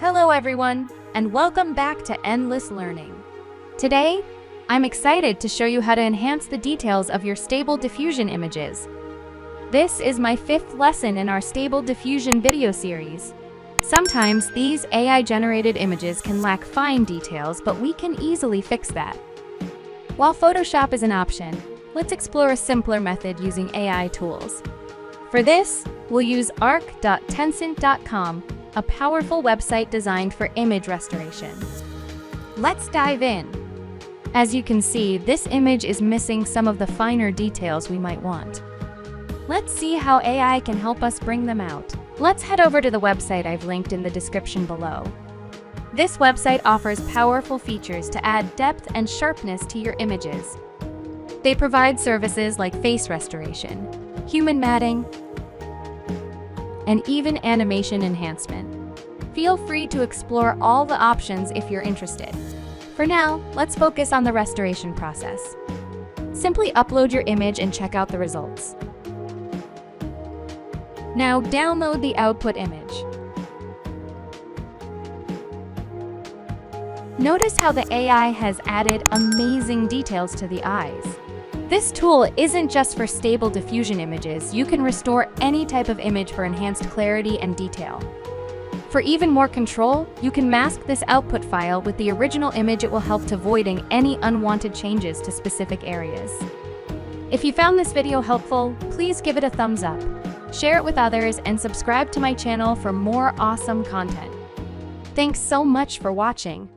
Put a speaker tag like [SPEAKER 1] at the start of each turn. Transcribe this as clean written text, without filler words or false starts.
[SPEAKER 1] Hello everyone, and welcome back to Endless Learning. Today, I'm excited to show you how to enhance the details of your Stable Diffusion images. This is my 5th lesson in our Stable Diffusion video series. Sometimes these AI-generated images can lack fine details, but we can easily fix that. While Photoshop is an option, let's explore a simpler method using AI tools. For this, we'll use arc.tencent.com, a powerful website designed for image restoration. Let's dive in. As you can see, this image is missing some of the finer details we might want. Let's see how AI can help us bring them out. Let's head over to the website I've linked in the description below. This website offers powerful features to add depth and sharpness to your images. They provide services like face restoration, human matting, and even animation enhancement. Feel free to explore all the options if you're interested. For now, let's focus on the restoration process. Simply upload your image and check out the results. Now download the output image. Notice how the AI has added amazing details to the eyes. This tool isn't just for Stable Diffusion images. You can restore any type of image for enhanced clarity and detail. For even more control, you can mask this output file with the original image. It will help to avoiding any unwanted changes to specific areas. If you found this video helpful, please give it a thumbs up, share it with others, and subscribe to my channel for more awesome content. Thanks so much for watching.